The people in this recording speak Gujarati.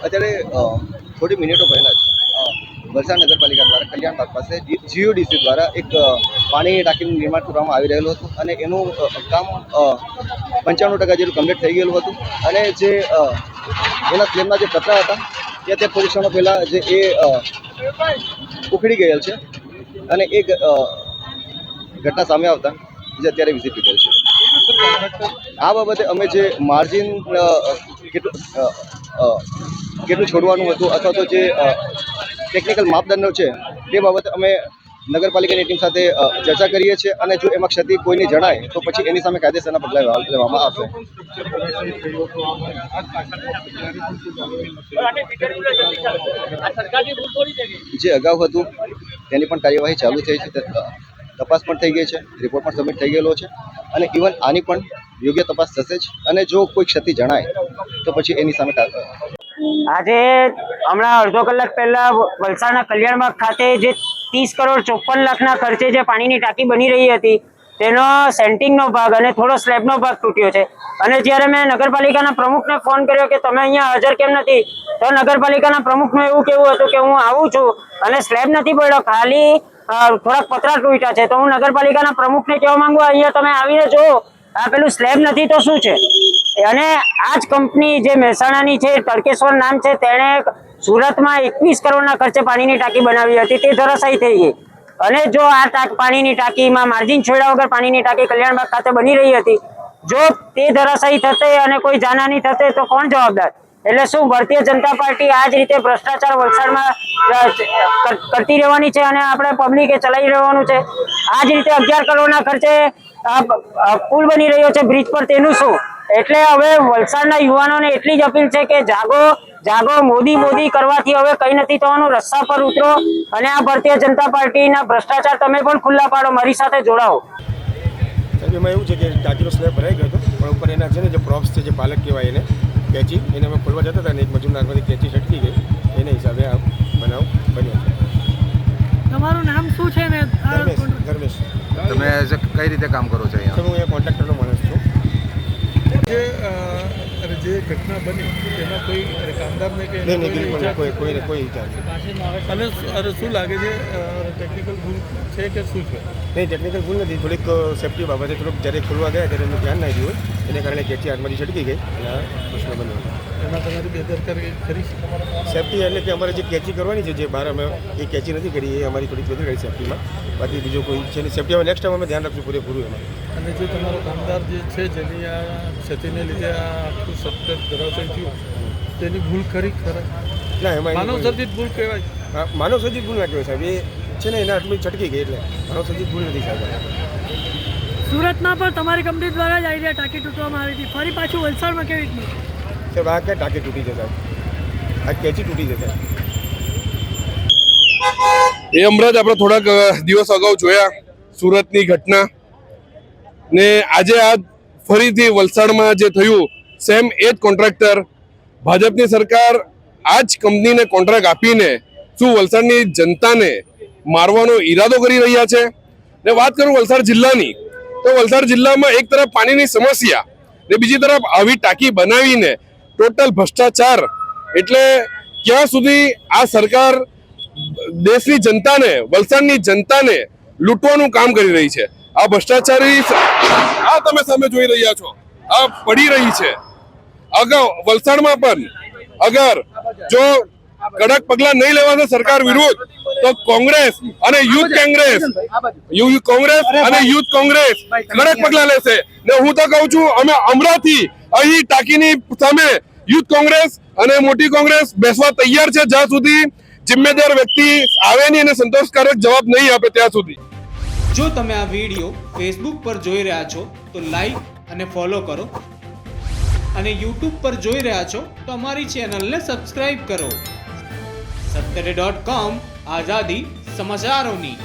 અત્યારે થોડી મિનિટો પહેલાં જ વલસાડ નગરપાલિકા દ્વારા કલ્યાણબાગ પાસે જીયુડીસી દ્વારા એક પાણીની ટાંકીનું નિર્માણ કરવામાં આવી રહેલું હતું અને એનું કામ 95% જેટલું કમ્પ્લીટ થઈ ગયેલું હતું અને જે એના સ્લેબના જે પતરા હતા તે થોડી ક્ષણો પહેલાં જે એ ઉખડી ગયેલ છે અને એ ઘટના સામે આવતા જે અત્યારે વિઝિટ લીધેલ છે. આ બાબતે અમે જે માર્જિન કેટલું છોડવાનું હતું અથવા તો જે ટેકનિકલ માપદંડો છે તે બાબતે અમે નગરપાલિકાની ટીમ સાથે ચર્ચા કરીએ છીએ અને જો એમાં ક્ષતિ કોઈની જણાય તો પછી એની સામે કાયદેસરના પગલાં લેવામાં આવશે. જે અગાઉ હતું તેની પણ કાર્યવાહી ચાલુ થઈ છે, તપાસ પણ થઈ ગઈ છે, રિપોર્ટ પણ સબમિટ થઈ ગયેલો છે અને ઇવન આની પણ યોગ્ય તપાસ થશે જ અને જો કોઈ ક્ષતિ જણાય તો પછી એની સામે આજે હમણાં અડધો કલાક પહેલા વલસાડના કલ્યાણબાગ ખાતે જે 30 કરોડ 54 લાખના ખર્ચે જે પાણીની ટાંકી બની રહી હતી તેનો સેન્ટિંગનો ભાગ અને થોડો સ્લેબનો ભાગ તૂટ્યો છે અને જ્યારે મેં નગરપાલિકાના પ્રમુખને ફોન કર્યો કે તમે અહીંયા હાજર કેમ નથી તો નગરપાલિકાના પ્રમુખનું એવું કહેવું હતું કે હું આવું છું અને સ્લેબ નથી પડ્યો, ખાલી થોડાક પતરા તૂટ્યા છે. તો હું નગરપાલિકાના પ્રમુખને કહેવા માંગુ અહીંયા તમે આવીને જુઓ આ પેલું સ્લેબ નથી તો શું છે. અને આ જ કંપની જે મહેસાણાની છે તડકેશ્વર નામ છે તેણે સુરતમાં 21 કરોડના ખર્ચે પાણીની ટાંકી બનાવી હતી, તે ધરાશાયી થઈ ગઈ. અને જો આ પાણીની ટાંકીમાં માર્જિન છોડ્યા વગર પાણીની ટાંકી કલ્યાણબાગ ખાતે બની રહી હતી, જો તે ધરાશાયી થશે અને કોઈ જાનહાની થશે તો કોણ જવાબદાર? એટલે શું ભારતીય જનતા પાર્ટી આ જ રીતે ભ્રષ્ટાચાર વલસાડમાં કરતી રહેવાની છે અને આપણે પબ્લિકે ચલાવી રહેવાનું છે? આ જ રીતે 11 કરોડના ખર્ચે પુલ બની રહ્યો છે બ્રિજ પર, તેનું શું? એટલે હવે વલસાડના યુવાનોને એટલી જ અપીલ છે કે જાગો જાગો, મોદી મોદી કરવાથી હવે કંઈ નથી થવાનું, રસ્તા પર ઉતરો અને આ ભારતીય જનતા પાર્ટીના ભ્રષ્ટાચાર તમે પણ ખુલ્લા પાડો, મારી સાથે જોડાઓ. એમાં એવું છે કે ટાંકીનો સ્લેબ ભરાઈ ગયો હતો પણ ઉપર એના છે ને જે પ્રોપ્સ છે, જે પાલક કહેવાય એને કેચી, એને અમે ખોલવા જતા હતા ને એક મજૂર નાખવાથી કેચી છટકી ગઈ, એના હિસાબે આ બનાવ બન્યો છે. તમારું નામ શું છે ને? ધર્મેશ. તમે કઈ રીતે કામ કરો છો અહીંયા? હું અહીંયા કોન્ટ્રાક્ટરનો માણસ છું. જે ઘટના બની તેમાં કોઈ કામદારને કે કોઈ વિચાર અને શું લાગે છે ટેકનિકલ ભૂલ છે કે શું છે? નહીં, ટેકનિકલ ભૂલ નથી, થોડીક સેફટી બાબતે થોડુંક જ્યારે ખોલવા ગયા ત્યારે એનું ધ્યાન ના આવ્યું હોય એને કારણે કેચી હાથમાંથી છટકી ગઈ અને આ પ્રશ્ન બન્યો. એમાં તમારી બેદરકારી ખરી છે? સેફટી એટલે કે અમારે જે કેચી કરવાની છે, જે બહાર અમે એ કેચી નથી કરી, એ અમારી થોડીક બેદરકારી સેફટીમાં. બાકી બીજો કોઈ છે નહીં. સેફટી હવે નેક્સ્ટ ટાઈમ અમે ધ્યાન રાખશું પૂરેપૂરું એમાં. અને જે તમારો કામદાર જે છે જેની આ ક્ષતિને લીધે આ આખું સબકટ ધરાશાયી થયું તેની ભૂલ ખરી ખરા? ના, એમાં માનવસર્જિત ભૂલ કહેવાય. માનવસર્જિત ભૂલ ના કહેવાય સાહેબ, એ છે ને એના હાથમાં છટકી ગઈ એટલે માનવસર્જિત ભૂલ નથી સાહેબ. સુરતમાં પણ તમારી કંપની દ્વારા જ આઈડિયા ટાંકી તૂટવામાં આવી હતી, ફરી પાછું વલસાડમાં કેવી રીતનું? સાહેબ આ ક્યાં ટાંકી તૂટી છે સાહેબ? આ કેચી તૂટી છે સાહેબ. એ હમણાં જ આપણે થોડાક દિવસ અગાઉ જોયા સુરતની ઘટના ને આજે આ ફરીથી વલસાડમાં જે થયું સેમ એ જ કોન્ટ્રાક્ટર, ભાજપની સરકાર આ જ કંપનીને કોન્ટ્રાક્ટ આપીને શું વલસાડની જનતાને મારવાનો ઈરાદો કરી રહ્યા છે? ને વાત કરું વલસાડ જિલ્લાની તો વલસાડ જિલ્લામાં એક તરફ પાણીની સમસ્યા ને બીજી તરફ આવી ટાંકી બનાવીને ટોટલ ભ્રષ્ટાચાર. એટલે ક્યાં સુધી આ સરકાર દેશની જનતાને, વલસાડની જનતાને લૂંટવાનું કામ કરી રહી છે? આ ભ્રષ્ટાચારી આ તમે સામે જોઈ રહ્યા છો, આ પડી રહી છે. અગાઉ વલસાડમાં પણ અગર જો કડક પગલા નહીં લેવાશે સરકાર વિરુદ્ધ તો કોંગ્રેસ અને યુથ કોંગ્રેસ કડક પગલા લેશે. ને હું તો કહું છું અમે હમણાંથી અહીં ટાંકીની સામે યુથ કોંગ્રેસ અને મોટી કોંગ્રેસ બેસવા તૈયાર છે જ્યાં સુધી જિમ્મેદાર વ્યક્તિ આવે નહીં અને સંતોષકારક જવાબ નહીં આપે ત્યાં સુધી. જો તમે આ વિડીયો ફેસબુક પર જોઈ રહ્યા છો તો લાઈક અને ફોલો કરો અને યુટ્યુબ પર જોઈ રહ્યા છો તો અમારી ચેનલને સબસ્ક્રાઇબ કરો. સત્તરે.com આઝાદી સમાચારોની.